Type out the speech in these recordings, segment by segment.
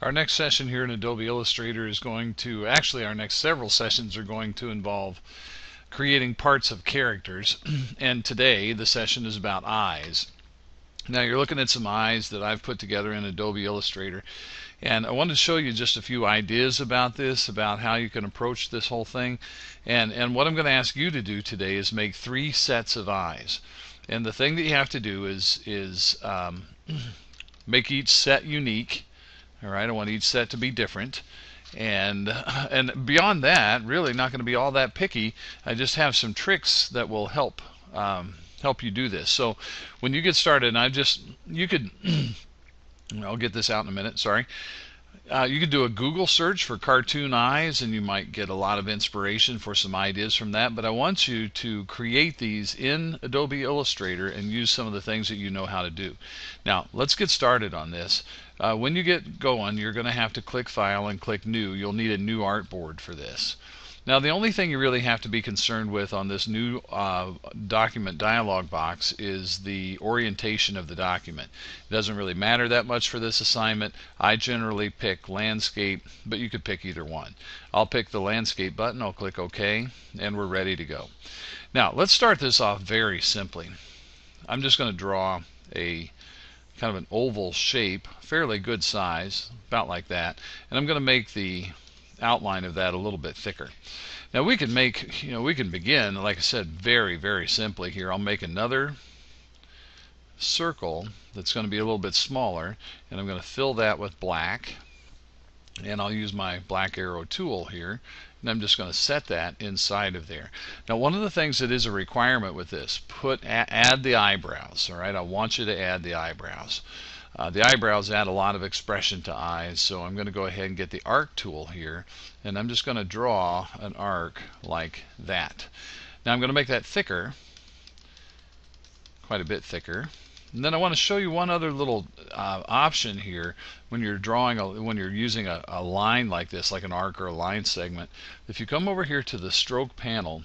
Our next session here in Adobe Illustrator is going to, actually our next several sessions are going to involve creating parts of characters. And today the session is about eyes. Now you're looking at some eyes that I've put together in Adobe Illustrator, and I wanted to show you just a few ideas about this, about how you can approach this whole thing. And what I'm going to ask you to do today is make 3 sets of eyes. And the thing that you have to do is make each set unique. All right, I want each set to be different, and beyond that, really not going to be all that picky. I just have some tricks that will help you do this. So when you get started, you could I'll get this out in a minute. Sorry. You could do a Google search for cartoon eyes, and you might get a lot of inspiration for some ideas from that. But I want you to create these in Adobe Illustrator and use some of the things that you know how to do. Now, let's get started on this. When you get going, you're going to have to click File and click New. You'll need a new artboard for this. Now, the only thing you really have to be concerned with on this new document dialog box is the orientation of the document. It doesn't really matter that much for this assignment. I generally pick landscape, but you could pick either one. I'll pick the landscape button, I'll click OK, and we're ready to go. Now, let's start this off very simply. I'm just going to draw a kind of an oval shape, fairly good size, about like that, and I'm going to make the outline of that a little bit thicker. Now we can begin, like I said, very, very simply here. I'll make another circle that's going to be a little bit smaller, and I'm going to fill that with black, and I'll use my black arrow tool here, and I'm just going to set that inside of there. Now, one of the things that is a requirement with this, add the eyebrows. All right, I want you to add the eyebrows. The eyebrows add a lot of expression to eyes, so I'm going to go ahead and get the arc tool here, and I'm just going to draw an arc like that. Now I'm going to make that thicker, quite a bit thicker. And then I want to show you one other little option here when you're when you're using a line like this, like an arc or a line segment. If you come over here to the stroke panel,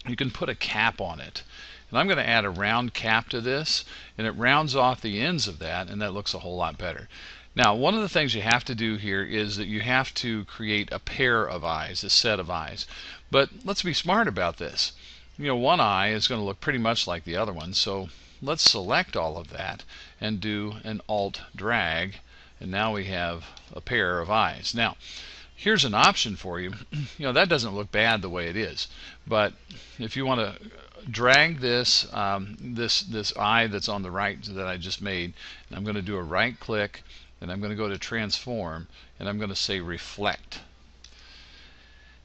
you can put a cap on it. And I'm going to add a round cap to this, and it rounds off the ends of that, and that looks a whole lot better. Now, one of the things you have to do here is that you have to create a pair of eyes, a set of eyes. But let's be smart about this. You know, one eye is going to look pretty much like the other one, so let's select all of that and do an Alt drag, and now we have a pair of eyes. Now, here's an option for you. You know, that doesn't look bad the way it is, but if you want to drag this this eye that's on the right that I just made, and I'm going to do a right click, and I'm going to go to transform, and I'm going to say reflect.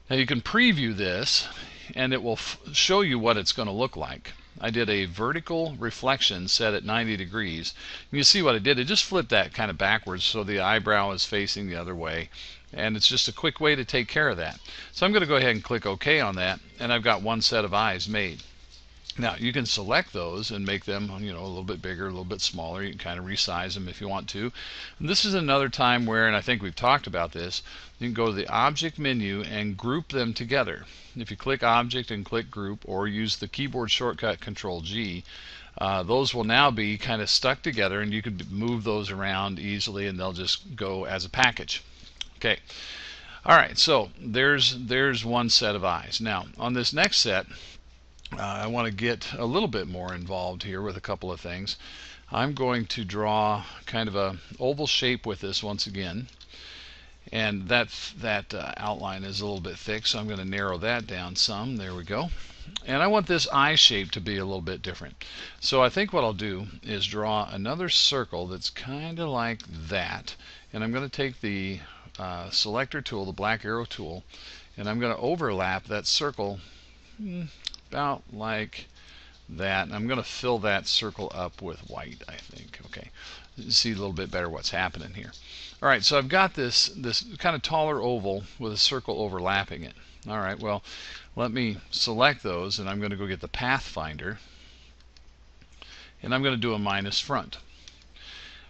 Now you can preview this, and it will show you what it's going to look like. I did a vertical reflection set at 90 degrees. And you see what I did? It just flipped that kind of backwards so the eyebrow is facing the other way. And it's just a quick way to take care of that. So I'm going to go ahead and click OK on that, and I've got one set of eyes made. Now you can select those and make them, you know, a little bit bigger, a little bit smaller. You can kind of resize them if you want to. And this is another time where, and I think we've talked about this, you can go to the Object menu and group them together. If you click Object and click Group, or use the keyboard shortcut Control G, those will now be kind of stuck together, and you can move those around easily, and they'll just go as a package. Okay. All right. So there's one set of eyes. Now on this next set, I want to get a little bit more involved here with a couple of things. I'm going to draw kind of a oval shape with this once again, and that outline is a little bit thick, so I'm going to narrow that down some. There we go. And I want this eye shape to be a little bit different. So I think what I'll do is draw another circle that's kind of like that, and I'm going to take the selector tool, the black arrow tool, and I'm going to overlap that circle about like that, and I'm going to fill that circle up with white, I think. Okay, see a little bit better what's happening here. All right, so I've got this kind of taller oval with a circle overlapping it. All right, well, let me select those, and I'm going to go get the pathfinder, and I'm going to do a minus front.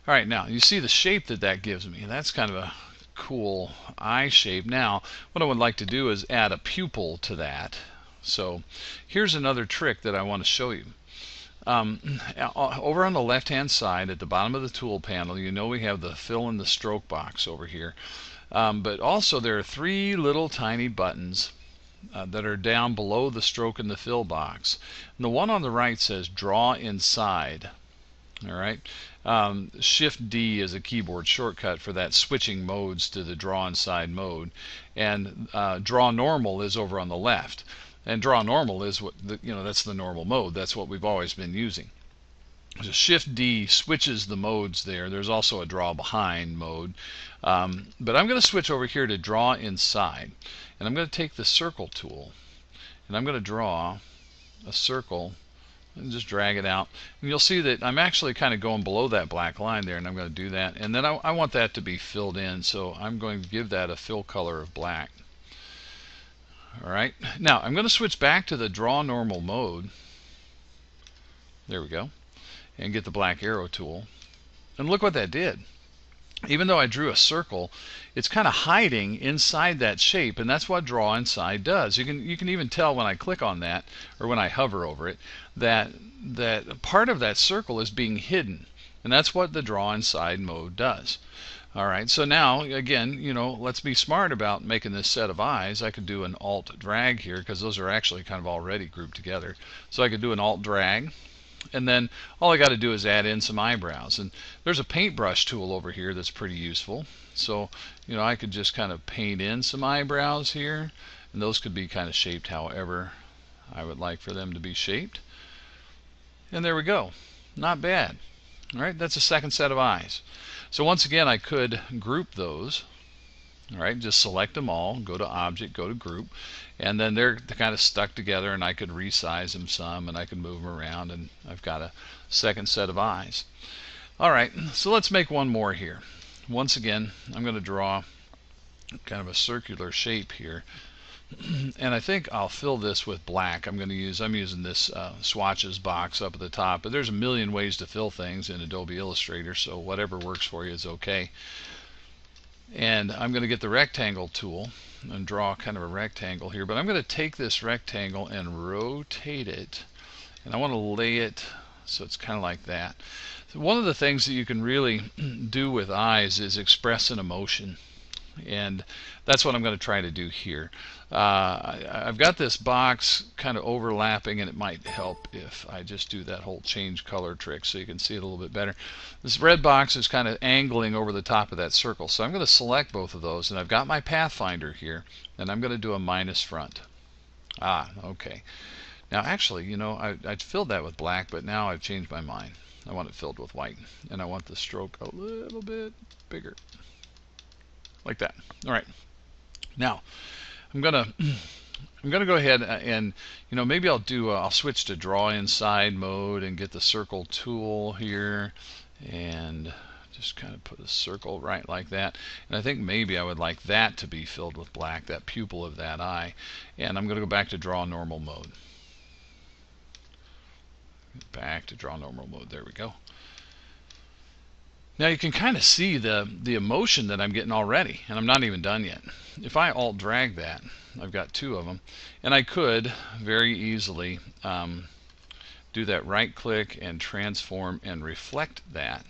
All right, now you see the shape that gives me. That's kind of a cool eye shape. Now what I would like to do is add a pupil to that. So here's another trick that I want to show you. over on the left hand side at the bottom of the tool panel, we have the fill in the stroke box over here. But also there are three little tiny buttons that are down below the stroke and the fill box. And the one on the right says draw inside. All right. Shift D is a keyboard shortcut for that, switching modes to the draw inside mode. And draw normal is over on the left. And draw normal is that's the normal mode. That's what we've always been using. So Shift D switches the modes there. There's also a draw behind mode. But I'm going to switch over here to draw inside. And I'm going to take the circle tool. And I'm going to draw a circle and just drag it out. And you'll see that I'm actually kind of going below that black line there. And I'm going to do that. And then I want that to be filled in. So I'm going to give that a fill color of black. Alright, now I'm going to switch back to the draw normal mode. There we go. And get the black arrow tool. And look what that did. Even though I drew a circle, it's kind of hiding inside that shape, and that's what draw inside does. You can even tell when I click on that, or when I hover over it, that part of that circle is being hidden. And that's what the draw inside mode does. Alright, so now, again, let's be smart about making this set of eyes. I could do an Alt drag here, because those are actually kind of already grouped together. So I could do an Alt drag, and then all I got to do is add in some eyebrows. And there's a paintbrush tool over here that's pretty useful. So, I could just kind of paint in some eyebrows here, and those could be kind of shaped however I would like for them to be shaped. And there we go. Not bad. Alright, that's a second set of eyes. So once again, I could group those. All right, just select them all, go to Object, go to Group, and then they're kind of stuck together, and I could resize them some, and I could move them around, and I've got a second set of eyes. All right, so let's make one more here. Once again, I'm going to draw kind of a circular shape here, and I think I'll fill this with black. I'm using this swatches box up at the top, but there's a million ways to fill things in Adobe Illustrator, so whatever works for you is okay. And I'm going to get the rectangle tool and draw kind of a rectangle here, but I'm going to take this rectangle and rotate it, and I want to lay it so it's kind of like that. So one of the things that you can really do with eyes is express an emotion. And that's what I'm going to try to do here. I've got this box kind of overlapping, and it might help if I just do that whole change color trick so you can see it a little bit better. This red box is kind of angling over the top of that circle, so I'm going to select both of those, and I've got my pathfinder here, and I'm going to do a minus front. Okay. Now actually, I'd filled that with black, but now I've changed my mind. I want it filled with white, and I want the stroke a little bit bigger. Like that. All right. Now, I'm gonna go ahead and maybe I'll switch to draw inside mode and get the circle tool here and just kind of put a circle right like that. And I think maybe I would like that to be filled with black, that pupil of that eye. And I'm going to go back to draw normal mode. Back to draw normal mode. There we go. Now you can kind of see the emotion that I'm getting already, and I'm not even done yet. If I Alt drag that, I've got two of them, and I could very easily do that right click and transform and reflect that.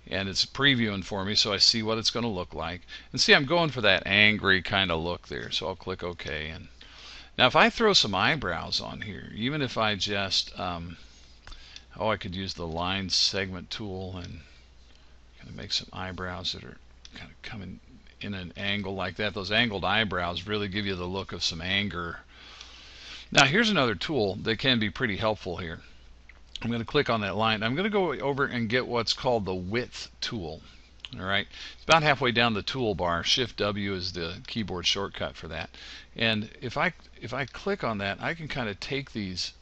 And it's previewing for me, so I see what it's going to look like. And see, I'm going for that angry kind of look there, so I'll click OK. And now if I throw some eyebrows on here, even if I just, I could use the line segment tool and make some eyebrows that are kind of coming in an angle like that. Those angled eyebrows really give you the look of some anger. Now here's another tool that can be pretty helpful here. I'm going to click on that line. I'm going to go over and get what's called the width tool. All right, it's about halfway down the toolbar. Shift W is the keyboard shortcut for that. And if I click on that, I can kind of take these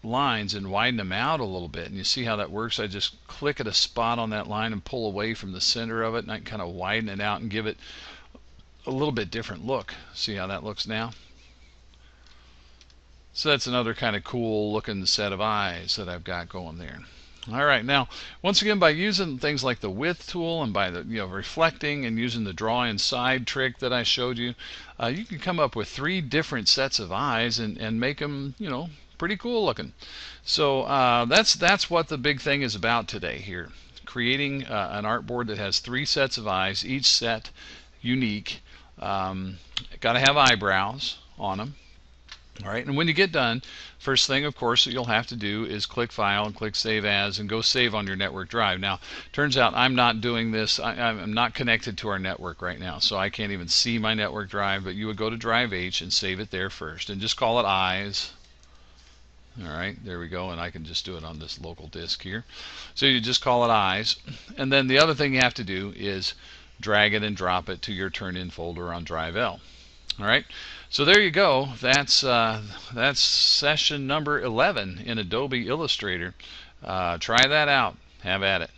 lines and widen them out a little bit, and you see how that works. I just click at a spot on that line and pull away from the center of it, and I can kind of widen it out and give it a little bit different look. See how that looks now? So that's another kind of cool looking set of eyes that I've got going there. Alright, now once again, by using things like the width tool and by the reflecting and using the draw inside trick that I showed you, you can come up with 3 different sets of eyes and make them pretty cool looking. So that's what the big thing is about today here. Creating an artboard that has 3 sets of eyes, each set unique. Got to have eyebrows on them. All right, and when you get done, first thing, of course, that you'll have to do is click File and click Save As and go save on your network drive. Now, turns out I'm not doing this. I'm not connected to our network right now, so I can't even see my network drive, but you would go to Drive H and save it there first, and just call it Eyes. All right, there we go, and I can just do it on this local disk here. So you just call it Eyes, and then the other thing you have to do is drag it and drop it to your turn-in folder on Drive L. All right, so there you go. That's session number 11 in Adobe Illustrator. Try that out. Have at it.